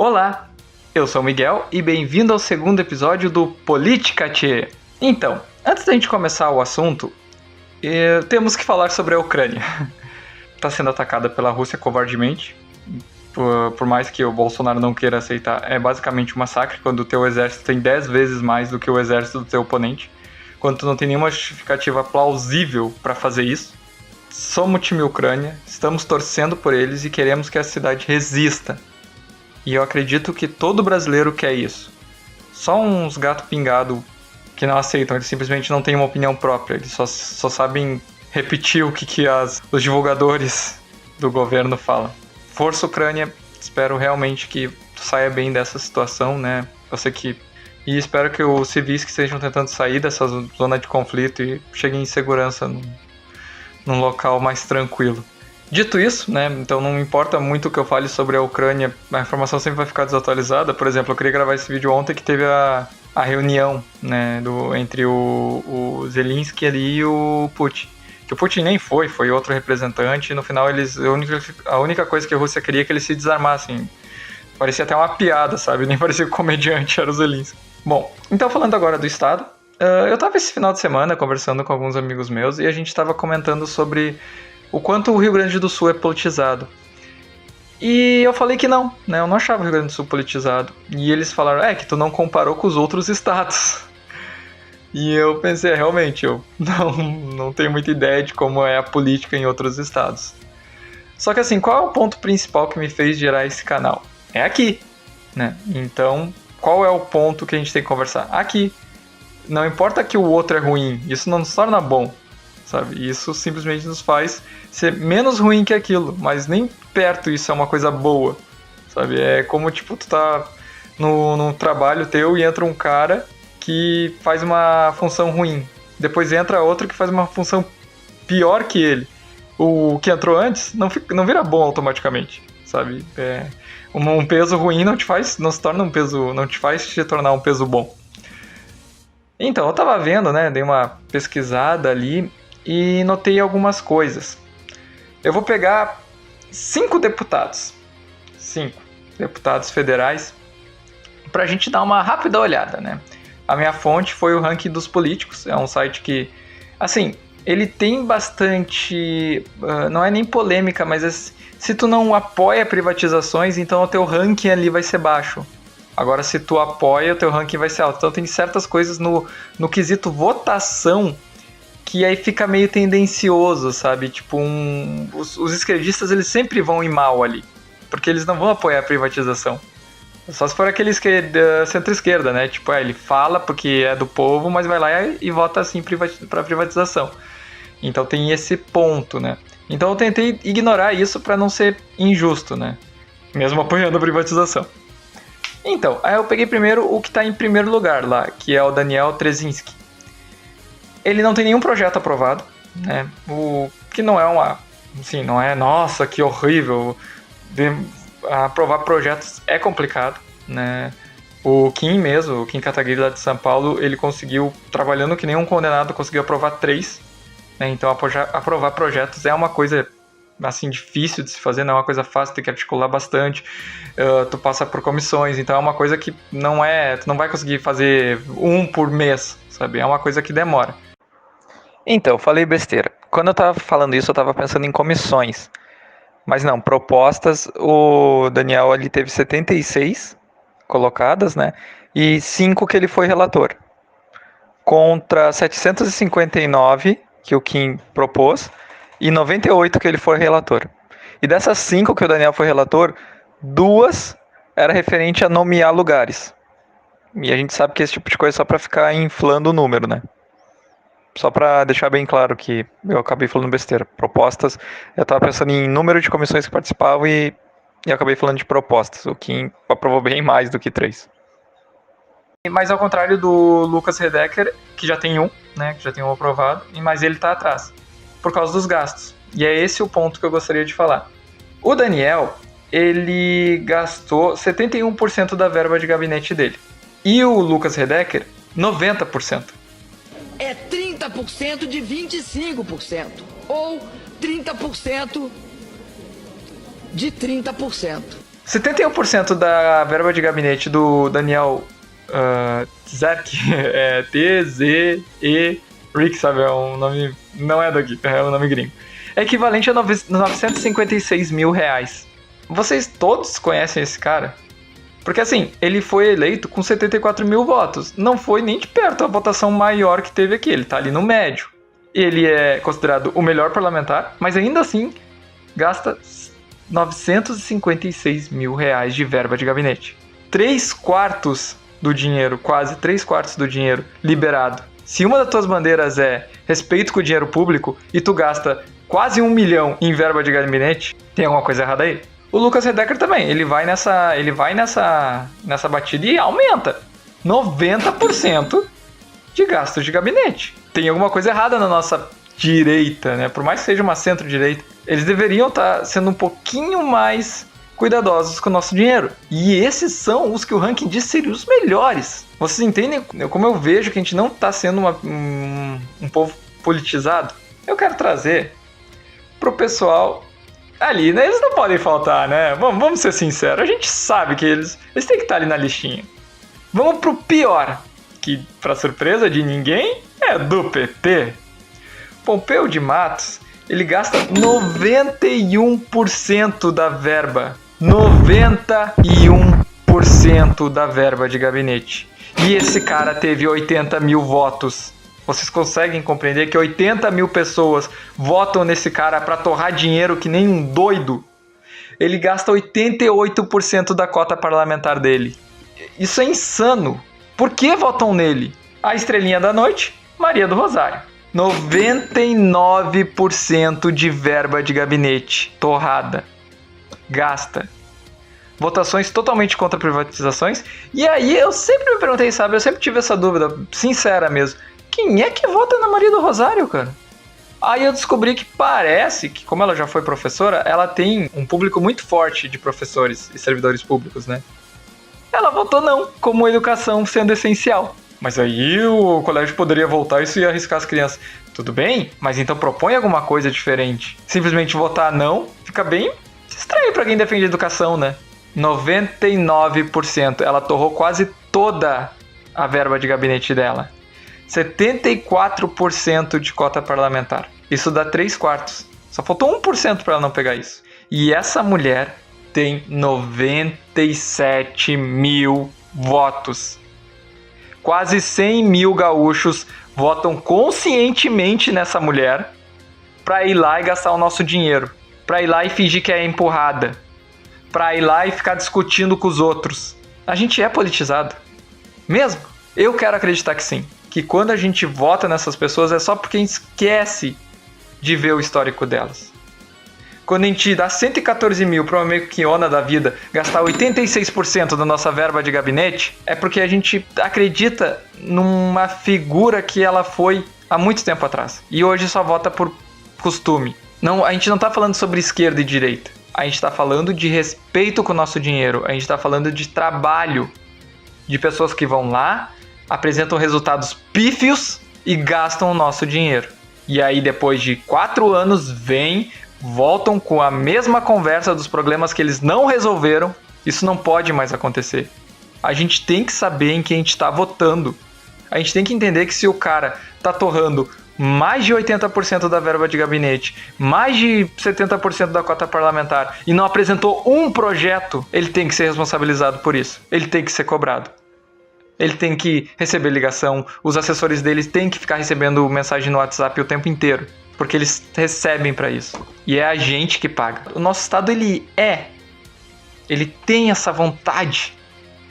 Olá, eu sou o Miguel e bem-vindo ao segundo episódio do Política Tchê. Então, antes da gente começar o assunto, temos que falar sobre a Ucrânia. Está sendo atacada pela Rússia covardemente, por mais que o Bolsonaro não queira aceitar. É basicamente um massacre quando o teu exército tem 10 vezes mais do que o exército do teu oponente, quando tu não tem nenhuma justificativa plausível para fazer isso. Somos o time Ucrânia, estamos torcendo por eles e queremos que a cidade resista. E eu acredito que todo brasileiro quer isso. Só uns gato pingado que não aceitam, eles simplesmente não têm uma opinião própria, eles só sabem repetir o que os divulgadores do governo falam. Força Ucrânia, espero realmente que tu saia bem dessa situação, né? Eu sei que... E espero que os civis que estejam tentando sair dessa zona de conflito e cheguem em segurança num local mais tranquilo. Dito isso, né, então não importa muito o que eu fale sobre a Ucrânia, a informação sempre vai ficar desatualizada. Por exemplo, eu queria gravar esse vídeo ontem que teve a reunião, né, entre o Zelensky ali e o Putin. Que o Putin nem foi outro representante, e no final a única coisa que a Rússia queria é que eles se desarmassem. Parecia até uma piada, sabe? Nem parecia que o comediante era o Zelensky. Bom, então falando agora do Estado, eu tava esse final de semana conversando com alguns amigos meus e a gente tava comentando sobre o quanto o Rio Grande do Sul é politizado. E eu falei que não, né? Eu não achava o Rio Grande do Sul politizado. E eles falaram, que tu não comparou com os outros estados. E eu pensei, realmente, eu não tenho muita ideia de como é a política em outros estados. Só que assim, qual é o ponto principal que me fez gerar esse canal? É aqui, né? Então, qual é o ponto que a gente tem que conversar? Aqui. Não importa que o outro é ruim, isso não nos torna bom, sabe? Isso simplesmente nos faz ser menos ruim que aquilo, mas nem perto isso é uma coisa boa, sabe? É como, tipo, tu tá no trabalho teu e entra um cara que faz uma função ruim, depois entra outro que faz uma função pior que ele. O que entrou antes não vira bom automaticamente, sabe? Um peso ruim não te faz te tornar um peso bom. Então, eu tava vendo, né, dei uma pesquisada ali e notei algumas coisas. Eu vou pegar 5 deputados federais, pra gente dar uma rápida olhada, né. A minha fonte foi o Ranking dos Políticos, é um site que, assim, ele tem bastante, não é nem polêmica, mas se tu não apoia privatizações, então o teu ranking ali vai ser baixo. Agora, se tu apoia, o teu ranking vai ser alto. Então, tem certas coisas no quesito votação que aí fica meio tendencioso, sabe? Tipo, os esquerdistas, eles sempre vão ir mal ali, porque eles não vão apoiar a privatização. Só se for aquele centro-esquerda, né? Tipo, ele fala porque é do povo, mas vai lá e vota assim pra privatização. Então, tem esse ponto, né? Então, eu tentei ignorar isso pra não ser injusto, né? Mesmo apoiando a privatização. Então, aí eu peguei primeiro o que está em primeiro lugar lá, que é o Daniel Trzezinski. Ele não tem nenhum projeto aprovado, né? O que não é não é, nossa, que horrível. Aprovar projetos é complicado, né? O Kim Kataguiri lá de São Paulo, ele conseguiu, trabalhando que nem um condenado, conseguiu aprovar 3. Né? Então, aprovar projetos é uma coisa assim, difícil de se fazer, não é uma coisa fácil, tem que articular bastante, tu passa por comissões, então é uma coisa que tu não vai conseguir fazer um por mês, sabe, é uma coisa que demora. Então, falei besteira, quando eu tava falando isso eu tava pensando em comissões, mas não, propostas, o Daniel ali teve 76 colocadas, né, e 5 que ele foi relator, contra 759 que o Kim propôs, e 98 que ele foi relator. E dessas 5 que o Daniel foi relator, 2 era referente a nomear lugares. E a gente sabe que esse tipo de coisa é só para ficar inflando o número, né? Só para deixar bem claro que eu acabei falando besteira. Propostas, eu estava pensando em número de comissões que participavam e acabei falando de propostas. O Kim aprovou bem mais do que 3. Mas ao contrário do Lucas Redecker, que já tem né? Que já tem um aprovado, mas ele está atrás por causa dos gastos. E é esse o ponto que eu gostaria de falar. O Daniel, ele gastou 71% da verba de gabinete dele. E o Lucas Redecker, 90%. É 30% de 25%. Ou 30% de 30%. 71% da verba de gabinete do Daniel Tzerk, T-Z-E... sabe? É um nome... Não é daqui, é um nome gringo. É equivalente a 956 mil reais. Vocês todos conhecem esse cara? Porque assim, ele foi eleito com 74 mil votos. Não foi nem de perto a votação maior que teve aqui. Ele tá ali no médio. Ele é considerado o melhor parlamentar, mas ainda assim gasta 956 mil reais de verba de gabinete. 3/4 do dinheiro, quase 3/4 do dinheiro liberado. Se uma das tuas bandeiras é respeito com o dinheiro público e tu gasta quase 1 milhão em verba de gabinete, tem alguma coisa errada aí? O Lucas Redecker também, ele vai nessa batida e aumenta 90% de gastos de gabinete. Tem alguma coisa errada na nossa direita, né? Por mais que seja uma centro-direita, eles deveriam estar sendo um pouquinho mais cuidadosos com o nosso dinheiro. E esses são os que o ranking diz seriam os melhores. Vocês entendem como eu vejo que a gente não está sendo um povo politizado? Eu quero trazer pro pessoal ali, né? Eles não podem faltar, né? Vamos ser sinceros. A gente sabe que eles têm que estar ali na listinha. Vamos pro pior, que, para surpresa de ninguém, é do PT. Pompeu de Matos, ele gasta 91% da verba. 91% da verba de gabinete. E esse cara teve 80 mil votos. Vocês conseguem compreender que 80 mil pessoas votam nesse cara para torrar dinheiro que nem um doido? Ele gasta 88% da cota parlamentar dele. Isso é insano. Por que votam nele? A estrelinha da noite, Maria do Rosário. 99% de verba de gabinete torrada. Gasta. Votações totalmente contra privatizações. E aí eu sempre me perguntei, sabe? Eu sempre tive essa dúvida, sincera mesmo. Quem é que vota na Maria do Rosário, cara? Aí eu descobri que parece que, como ela já foi professora, ela tem um público muito forte de professores e servidores públicos, né? Ela votou não, como educação sendo essencial. Mas aí o colégio poderia voltar isso e arriscar as crianças. Tudo bem, mas então propõe alguma coisa diferente. Simplesmente votar não fica bem estranho pra quem defende educação, né? 99%. Ela torrou quase toda a verba de gabinete dela. 74% de cota parlamentar. Isso dá 3/4. Só faltou 1% para ela não pegar isso. E essa mulher tem 97 mil votos. Quase 100 mil gaúchos votam conscientemente nessa mulher para ir lá e gastar o nosso dinheiro. Para ir lá e fingir que é empurrada. Para ir lá e ficar discutindo com os outros. A gente é politizado. Mesmo? Eu quero acreditar que sim. Que quando a gente vota nessas pessoas é só porque a gente esquece de ver o histórico delas. Quando a gente dá 114 mil para uma mequiona da vida gastar 86% da nossa verba de gabinete, é porque a gente acredita numa figura que ela foi há muito tempo atrás. E hoje só vota por costume. Não, a gente não está falando sobre esquerda e direita. A gente está falando de respeito com o nosso dinheiro. A gente está falando de trabalho. De pessoas que vão lá, apresentam resultados pífios e gastam o nosso dinheiro. E aí depois de 4 anos voltam com a mesma conversa dos problemas que eles não resolveram. Isso não pode mais acontecer. A gente tem que saber em quem a gente está votando. A gente tem que entender que se o cara está torrando mais de 80% da verba de gabinete, mais de 70% da cota parlamentar e não apresentou um projeto, ele tem que ser responsabilizado por isso. Ele tem que ser cobrado. Ele tem que receber ligação, os assessores deles têm que ficar recebendo mensagem no WhatsApp o tempo inteiro, porque eles recebem para isso. E é a gente que paga. O nosso Estado, ele tem essa vontade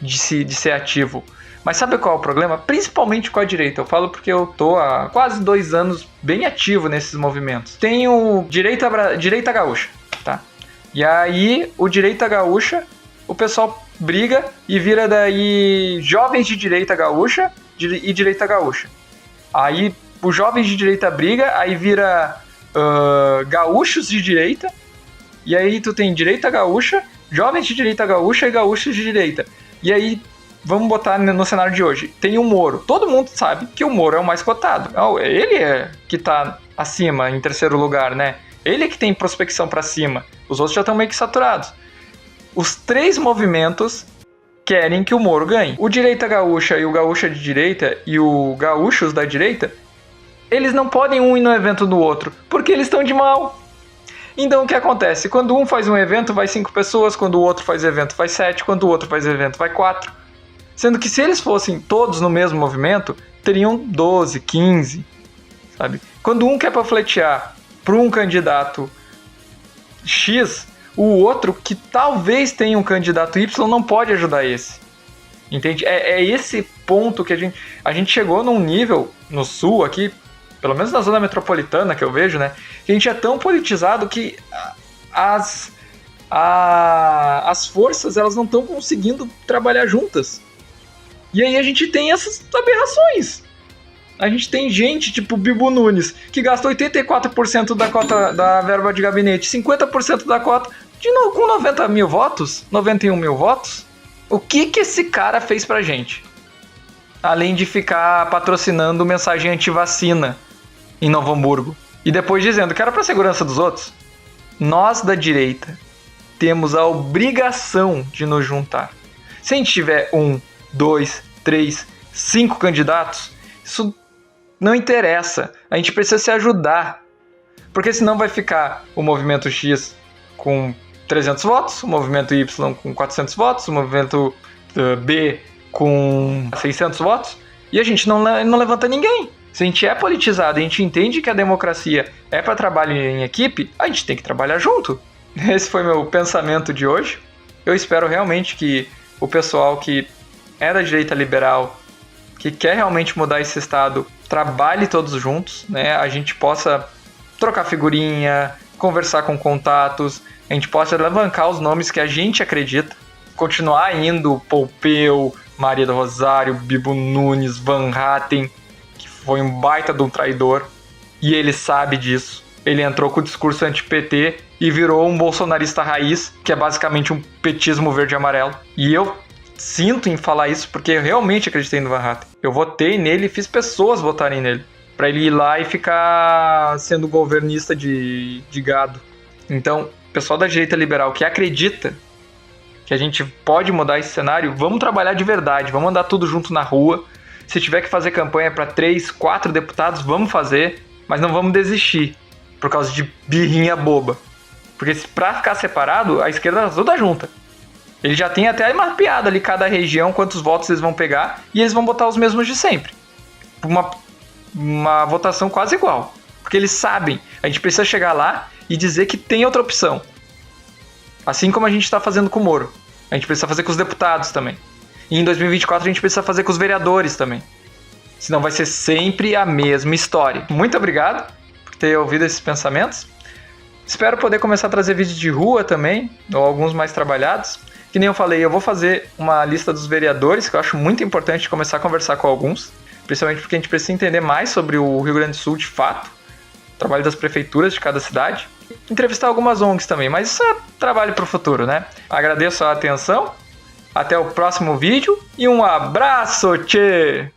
de ser ativo. Mas sabe qual é o problema? Principalmente com a direita. Eu falo porque eu tô há quase 2 anos bem ativo nesses movimentos. Tem o direita gaúcha, tá? E aí, o direita gaúcha, o pessoal briga e vira daí jovens de direita gaúcha e direita gaúcha. Aí, os jovens de direita briga, aí vira gaúchos de direita. E aí tu tem direita gaúcha, jovens de direita gaúcha e gaúchos de direita. E aí, vamos botar no cenário de hoje. Tem o Moro. Todo mundo sabe que o Moro é o mais cotado. Ele é que tá acima, em terceiro lugar, né? Ele é que tem prospecção pra cima. Os outros já estão meio que saturados. Os 3 movimentos querem que o Moro ganhe. O Direita Gaúcha e o Gaúcha de Direita e o Gaúchos da Direita, eles não podem um ir no evento do outro, porque eles estão de mal. Então o que acontece? Quando um faz um evento, vai 5 pessoas, quando o outro faz evento, vai 7, quando o outro faz evento, vai 4. Sendo que se eles fossem todos no mesmo movimento, teriam 12, 15, sabe? Quando um quer panfletear para um candidato X, o outro, que talvez tenha um candidato Y, não pode ajudar esse. Entende? É esse ponto que a gente chegou num nível no Sul aqui, pelo menos na zona metropolitana que eu vejo, né? Que a gente é tão politizado que as forças, elas não estão conseguindo trabalhar juntas. E aí a gente tem essas aberrações. A gente tem gente tipo Bibo Nunes, que gasta 84% da cota da verba de gabinete, 50% da cota, com 90 mil votos, 91 mil votos. O que esse cara fez pra gente? Além de ficar patrocinando mensagem anti-vacina em Novo Hamburgo. E depois dizendo que era pra segurança dos outros. Nós da direita temos a obrigação de nos juntar. Se a gente tiver 1, 2, 3, 5 candidatos, isso não interessa. A gente precisa se ajudar. Porque senão vai ficar o movimento X com 300 votos, o movimento Y com 400 votos, o movimento B com 600 votos, e a gente não levanta ninguém. Se a gente é politizado e a gente entende que a democracia é para trabalho em equipe, a gente tem que trabalhar junto. Esse foi meu pensamento de hoje. Eu espero realmente que o pessoal que é da direita liberal, que quer realmente mudar esse estado, trabalhe todos juntos, né? A gente possa trocar figurinha, conversar com contatos, a gente possa alavancar os nomes que a gente acredita, continuar indo Pompeu, Maria do Rosário, Bibo Nunes, Van Hatten, que foi um baita de um traidor, e ele sabe disso. Ele entrou com o discurso anti-PT e virou um bolsonarista raiz, que é basicamente um petismo verde e amarelo. E eu sinto em falar isso porque eu realmente acreditei no Van Hatten. Eu votei nele e fiz pessoas votarem nele, pra ele ir lá e ficar sendo governista de gado. Então, pessoal da direita liberal que acredita que a gente pode mudar esse cenário, vamos trabalhar de verdade, vamos andar tudo junto na rua. Se tiver que fazer campanha para 3, 4 deputados, vamos fazer, mas não vamos desistir por causa de birrinha boba. Porque para ficar separado, a esquerda toda junta. Ele já tem até mapeado ali cada região, quantos votos eles vão pegar, e eles vão botar os mesmos de sempre. Uma votação quase igual. Porque eles sabem, a gente precisa chegar lá e dizer que tem outra opção. Assim como a gente está fazendo com o Moro. A gente precisa fazer com os deputados também. E em 2024 a gente precisa fazer com os vereadores também. Senão vai ser sempre a mesma história. Muito obrigado por ter ouvido esses pensamentos. Espero poder começar a trazer vídeos de rua também, ou alguns mais trabalhados. Que nem eu falei, eu vou fazer uma lista dos vereadores, que eu acho muito importante começar a conversar com alguns. Principalmente porque a gente precisa entender mais sobre o Rio Grande do Sul de fato. O trabalho das prefeituras de cada cidade. Entrevistar algumas ONGs também, mas isso é trabalho para o futuro, né? Agradeço a atenção, até o próximo vídeo e um abraço, tchê!